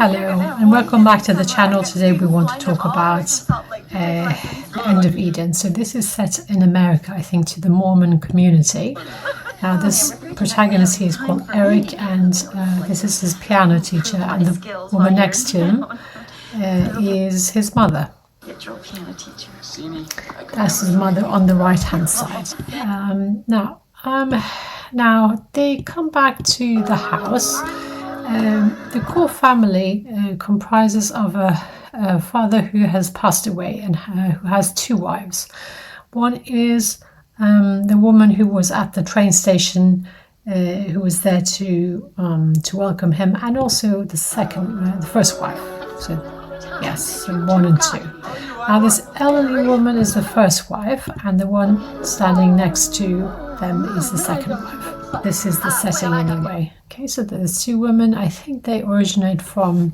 Hello and welcome back to the channel. Today we want to talk about the End of Eden. So this is set in America, I think, to the Mormon community. Now this protagonist here is called Eric, and this is his piano teacher, and the woman next to him is his mother. That's his mother on the right hand side. Now they come back to the house. The core family comprises of a father who has passed away and who has two wives. One is the woman who was at the train station, who was there to welcome him, and also the first wife. So yes, so 1 and 2. Now this elderly woman is the first wife, and the one standing next to them is the second wife. This is the setting anyway. Okay, so there's two women. I think they originate from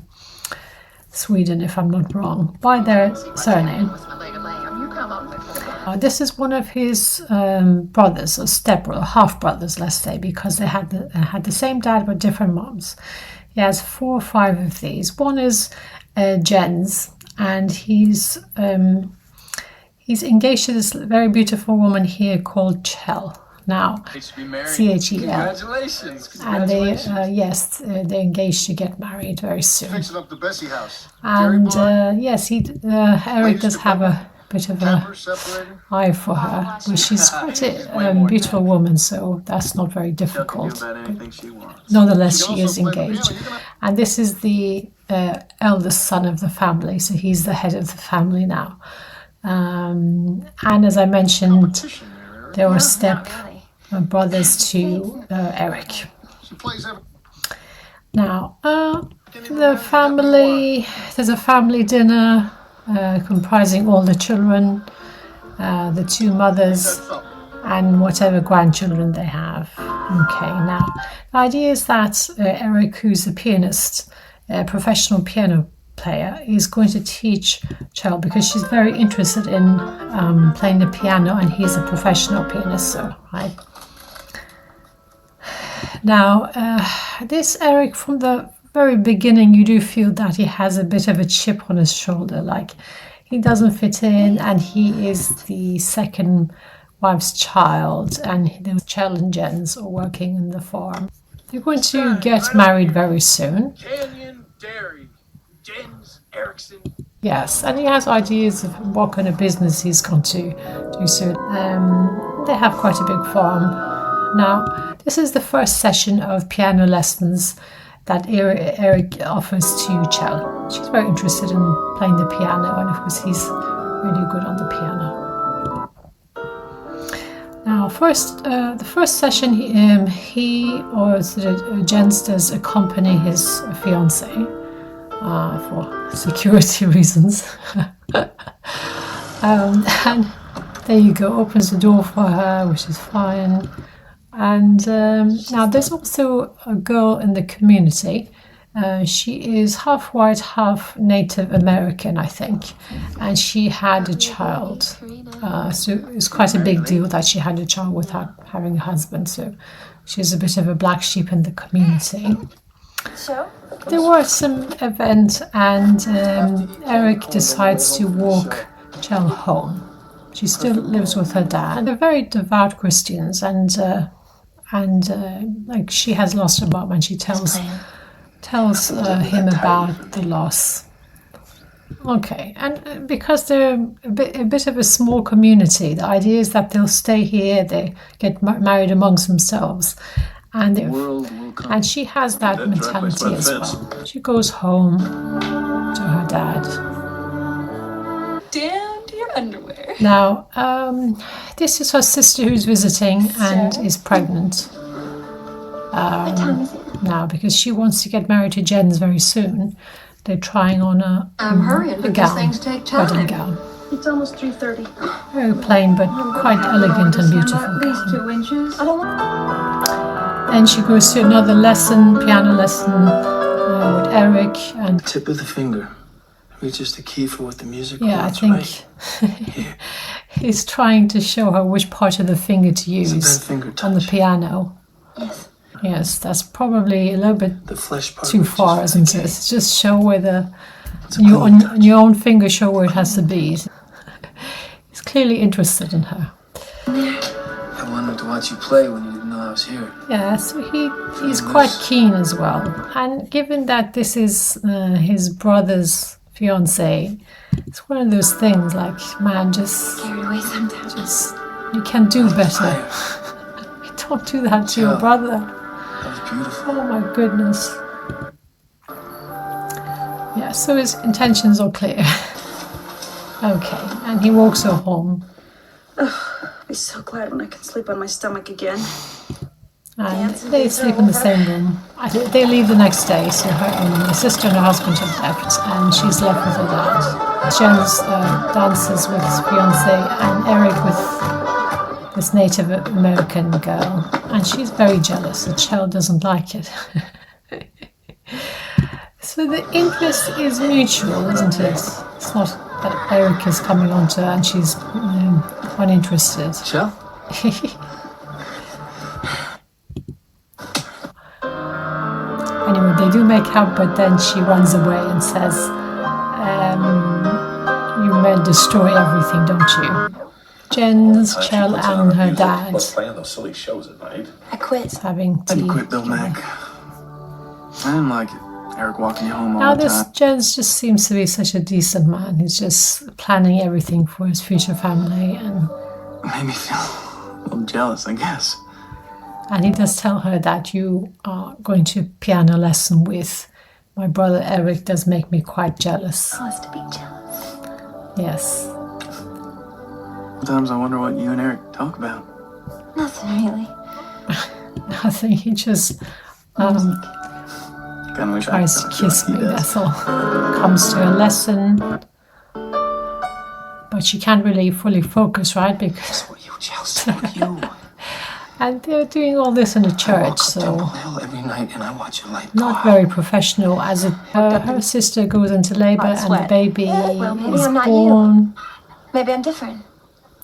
Sweden, if I'm not wrong, by their surname. This is one of his brothers, or stepbrother, half brothers, let's say, because they had the same dad but different moms. He has 4 or 5 of these. One is Jens, and he's engaged to this very beautiful woman here called Chel. Now, C-H-E-L. Congratulations. And they're engaged to get married very soon. Fixing up the Bessie house. And yes, Eric does have a bit of an eye for her, but she's quite a beautiful woman, so that's not very difficult. Nonetheless, she is engaged. And this is the eldest son of the family, so he's the head of the family now. And as I mentioned, there were step brothers to Eric. Now, there's a family dinner comprising all the children, the 2 mothers, and whatever grandchildren they have. Okay, now, the idea is that Eric, who's a pianist, a professional piano player, is going to teach Chel because she's very interested in playing the piano, and he's a professional pianist, so right. Now, this Eric, from the very beginning, you do feel that he has a bit of a chip on his shoulder, like he doesn't fit in, and he is the second wife's child, and the Chel and Jens are working in the farm. They're going to get married very soon. Canyon Dairy. Jens Erickson. Yes, and he has ideas of what kind of business he's going to do soon. They have quite a big farm. Now, this is the first session of piano lessons that Eric offers to Chel. She's very interested in playing the piano, and of course he's really good on the piano. Now, the first session, Jens does accompany his fiancée for security reasons. And there you go, opens the door for her, which is fine. And now there's also a girl in the community. She is half white, half Native American, I think, and she had a child. So it's quite a big deal that she had a child without having a husband. So she's a bit of a black sheep in the community. There was some event, and Eric decides to walk Chel home. She still lives with her dad. They're very devout Christians, and like she has lost her mom, and she tells him about the loss. Okay, and because they're a bit of a small community, the idea is that they'll stay here. They get married amongst themselves. And she has that mentality as well. She goes home to her dad. Down to your underwear. Now, this is her sister who's visiting and is pregnant. Now, because she wants to get married to Jens very soon, they're trying on a gown, things take time. wedding gown. It's almost 3:30. Very plain, but quite elegant and beautiful At least gown. 2 inches. I don't want. Then she goes to another piano lesson with Eric, and Tip of the finger reaches the key for what the music yeah, I wants, think right? he's trying to show her which part of the finger to use It's a 10-finger on the touch. piano. Yes. Yes, that's probably a little bit The flesh part. too was far, just isn't it? okay. Just show where the It's a you cool on touch. your own finger, show where it has to be. He's clearly interested in her. I wanted to watch you play when you didn't know I was here. Yeah, so he's quite keen as well. And given that this is his brother's fiance, it's one of those things like, man, just Carried away sometimes. you can do better. I, Don't do that to your Yeah. brother. that was beautiful. Oh my goodness. Yeah, so his intentions are clear. Okay, and he walks her home. I'll be so glad when I can sleep on my stomach again. And they sleep in the same room. They leave the next day, so her sister and her husband have left, and she's left with her dad. Jens dances with his fiance, and Eric with this Native American girl, and she's very jealous. The child doesn't like it. So the interest is mutual, isn't it? It's not that Eric is coming on to her and she's uninterested. Shell? Anyway, they do make out, but then she runs away and says, you may destroy everything, don't you? Jens, Chell, and her dad Let's play on those silly shows at night. I quit. having I tea. didn't quit Bill Mack. I didn't like it. Eric walking you home all Now the this time. Jens just seems to be such a decent man. He's just planning everything for his future family, and Made me feel a little jealous, I guess. he does tell her that you are going to piano lesson with my brother Eric. Does make me quite jealous. Cause to be jealous. Yes. Sometimes I wonder what you and Eric talk about. Nothing really. I think he just Kinda wish I tries to could talk to you kiss like me, he does. that's all. Comes to a lesson, but she can't really fully focus, right? Because What are you jealous of you? and they're doing all this in a I church, walk up Temple so Hill every night and I watch you light not very professional. As it, her sister goes into labor and the sweat. baby Well, maybe is I'm not you. born, Maybe I'm different.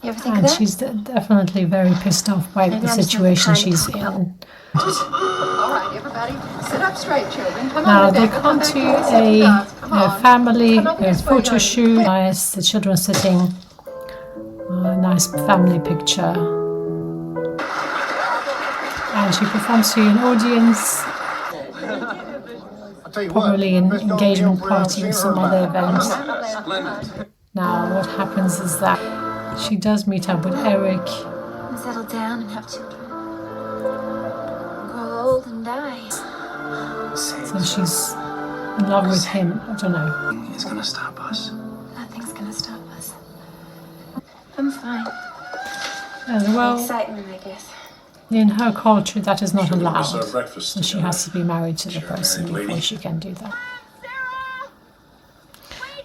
You ever think and of that? she's definitely very pissed off by Maybe the I'm just not the situation kind to she's talk about. in. All right, everybody, sit up straight, children. Come Now on, they Rebecca, come back to here. Sit a down. Come on. family Come up this way, photo honey. shoot. Nice, the children sitting. A nice family picture. And she performs to an audience, I'll tell you what, probably an best dog engagement kill around party or seen some her other back. event. Splendid. Now what happens is that she does meet up with Eric. And settle down and have children. Grow old and die. So she's in love with him. I don't know. It's gonna stop us. Nothing's gonna stop us. I'm fine. Well, Excitement, I guess. in her culture that is not Should we allowed. miss our breakfast So she together? has to be married to the Sure, person married before lady. she can do that.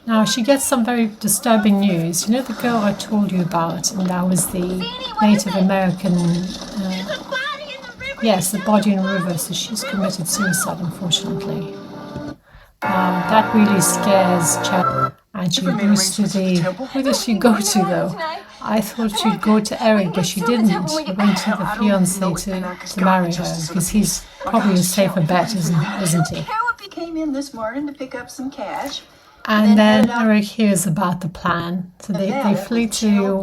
Now she gets some very disturbing news. You know the girl I told you about, and that was the Native American. Yes, the body in the river. So she's committed suicide, unfortunately. That really scares Chad. And she goes to the. Who does she go to though? I thought she'd go to Eric, but she didn't. She went to the fiance to marry her because he's probably a safer bet, isn't he? He came in this morning to pick up some cash. And then Eric hears about the plan. So they flee to,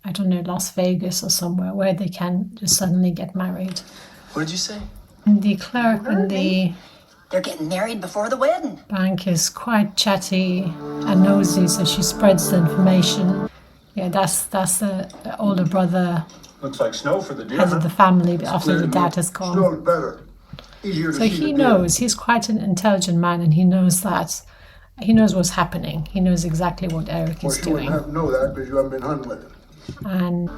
I don't know, Las Vegas or somewhere where they can just suddenly get married. What did you say? And the clerk in the They're getting married before the wedding. bank is quite chatty and nosy, so she spreads the information. Yeah, that's the older brother, Looks like snow for the deer. head of the family after the dad has gone. Snow's better. Easier to So see he the deer. knows, he's quite an intelligent man, and he knows what's happening. He knows exactly what Eric Of is course, you wouldn't doing. have to know that because you haven't been hunting with him. And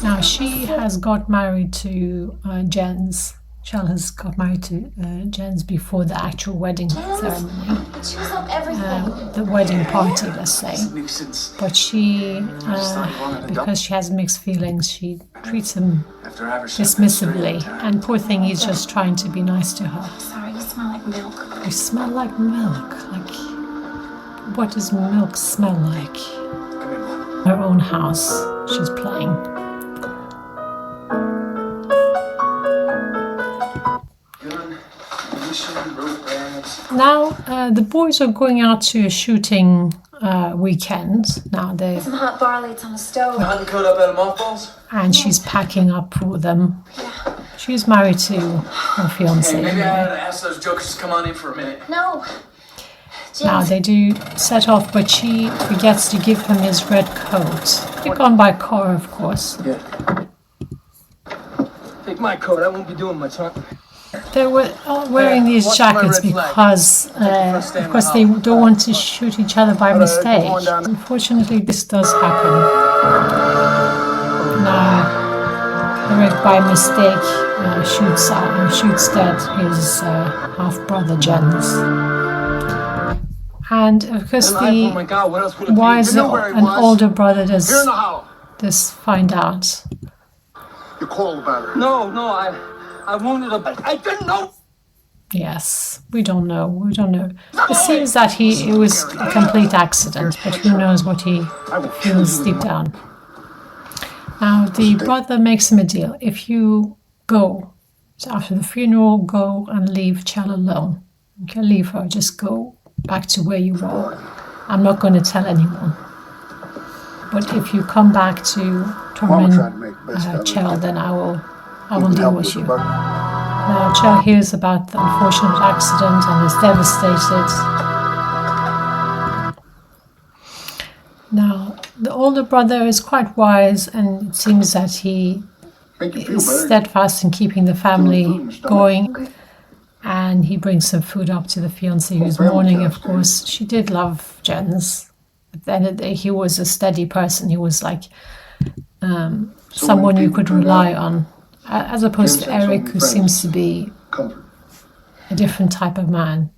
now she has got married to Jens. Shell has got married to Jens before the actual wedding ceremony, It shows up everything. the wedding party, let's say. Nuisance. But she, thought you wanted to because she has mixed feelings, she treats him After Iverson. dismissively. And poor thing, he's just trying to be nice to her. Sorry, you smell like milk. You smell like milk. Like, what does milk smell like? Her own house, she's playing. Now the boys are going out to a shooting weekend. Now they Some hot barley, it's on the stove. Hunting coat up out of mothballs? and she's packing up for them. She's married to her fiance. Hey, maybe I ought to ask those jokers to come on in for a minute. No. Now Jens, they do set off, but she forgets to give him his red coat. They're gone by car, of course. Yeah. Take my coat. I won't be doing much hunting. They were wearing these what's my jackets red flag? because, first day in of the course, they house. don't want to shoot each other by mistake. go on down. Unfortunately, this does happen. Now, Eric, by mistake, shoots dead his half-brother Jens. And of course, Oh my God, what else would it be? why is You know where he an was? older brother does Here in the hollow. this find out? You called about her. No, I wanted a. I didn't know. Yes, we don't know. It seems that it was a complete accident, but who knows what he feels deep down. Now, the brother makes him a deal. If you go, so after the funeral, go and leave Chell alone. Okay, leave her. Just go back to where you were. I'm not going to tell anyone. But if you come back to Mama torment tried to make the best of it. Chell, then I will Can deal help with with you. the buck. Now, Chell hears about the unfortunate accident and is devastated. Now, the older brother is quite wise, and it seems that he Make you feel is better. steadfast in keeping the family Food in the stomach. going. And he brings some food up to the fiancée who's family mourning, of does, course. She did love Jens. At the end of the day, he was a steady person. He was like someone you people could do that. rely on, as opposed Jens to had so Eric, many who friends. seems to be Comfort. a different type of man.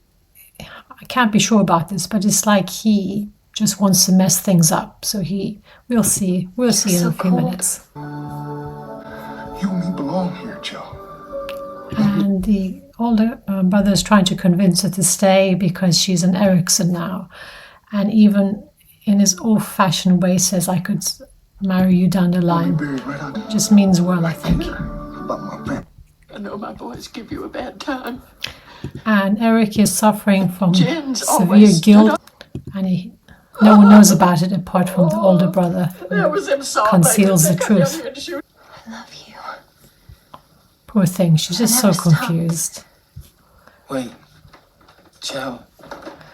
I can't be sure about this, but it's like he just wants to mess things up. So we'll see in so a few cold. minutes. You and me belong here, Joe. And the older brother is trying to convince her to stay because she's an Erickson now, and even in his old-fashioned way says, "I could marry you down the Be line." buried right out there. Just means well, I think. About my family. I know my boys give you a bad time. And Eric is suffering from Jens severe always stood guilt, and no one knows about it apart from the older brother. That was him sobbing. Conceals the They come down truth. here to shoot. I love you. Poor thing, she's just so never stopped. confused. Wait. Chell.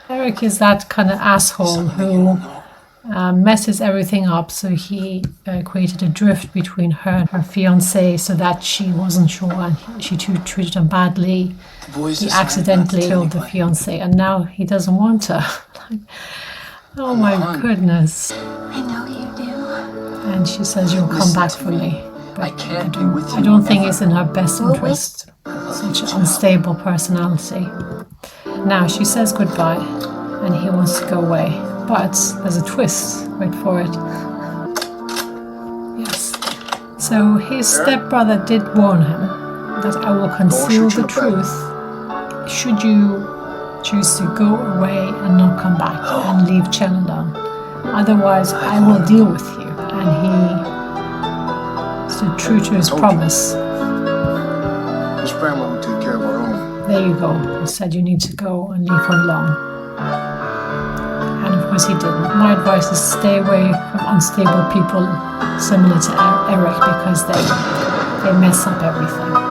Eric is that kind of asshole who messes everything up. So he created a drift between her and her fiance so that she wasn't sure, and she treated him badly. The boys He decided not to accidentally tell killed the anybody. fiance, and now he doesn't want her. Oh my on. goodness. I know you do. And she says, "You'll come Listen back to for me. me." I can't be with you. I don't think ever. it's in her best Well, wait. interest. Such an unstable personality. Now she says goodbye, and he wants to go away. But there's a twist. Wait for it. Yes. So his stepbrother did warn him that I will conceal shoot you the in the back. truth should you choose to go away and not come back and leave Chell alone. Otherwise, I will deal with you. And he stood true to his promise. This family will take care of our own. There you go. He said you need to go and leave her alone. And of course he didn't. My advice is stay away from unstable people similar to Eric because they mess up everything.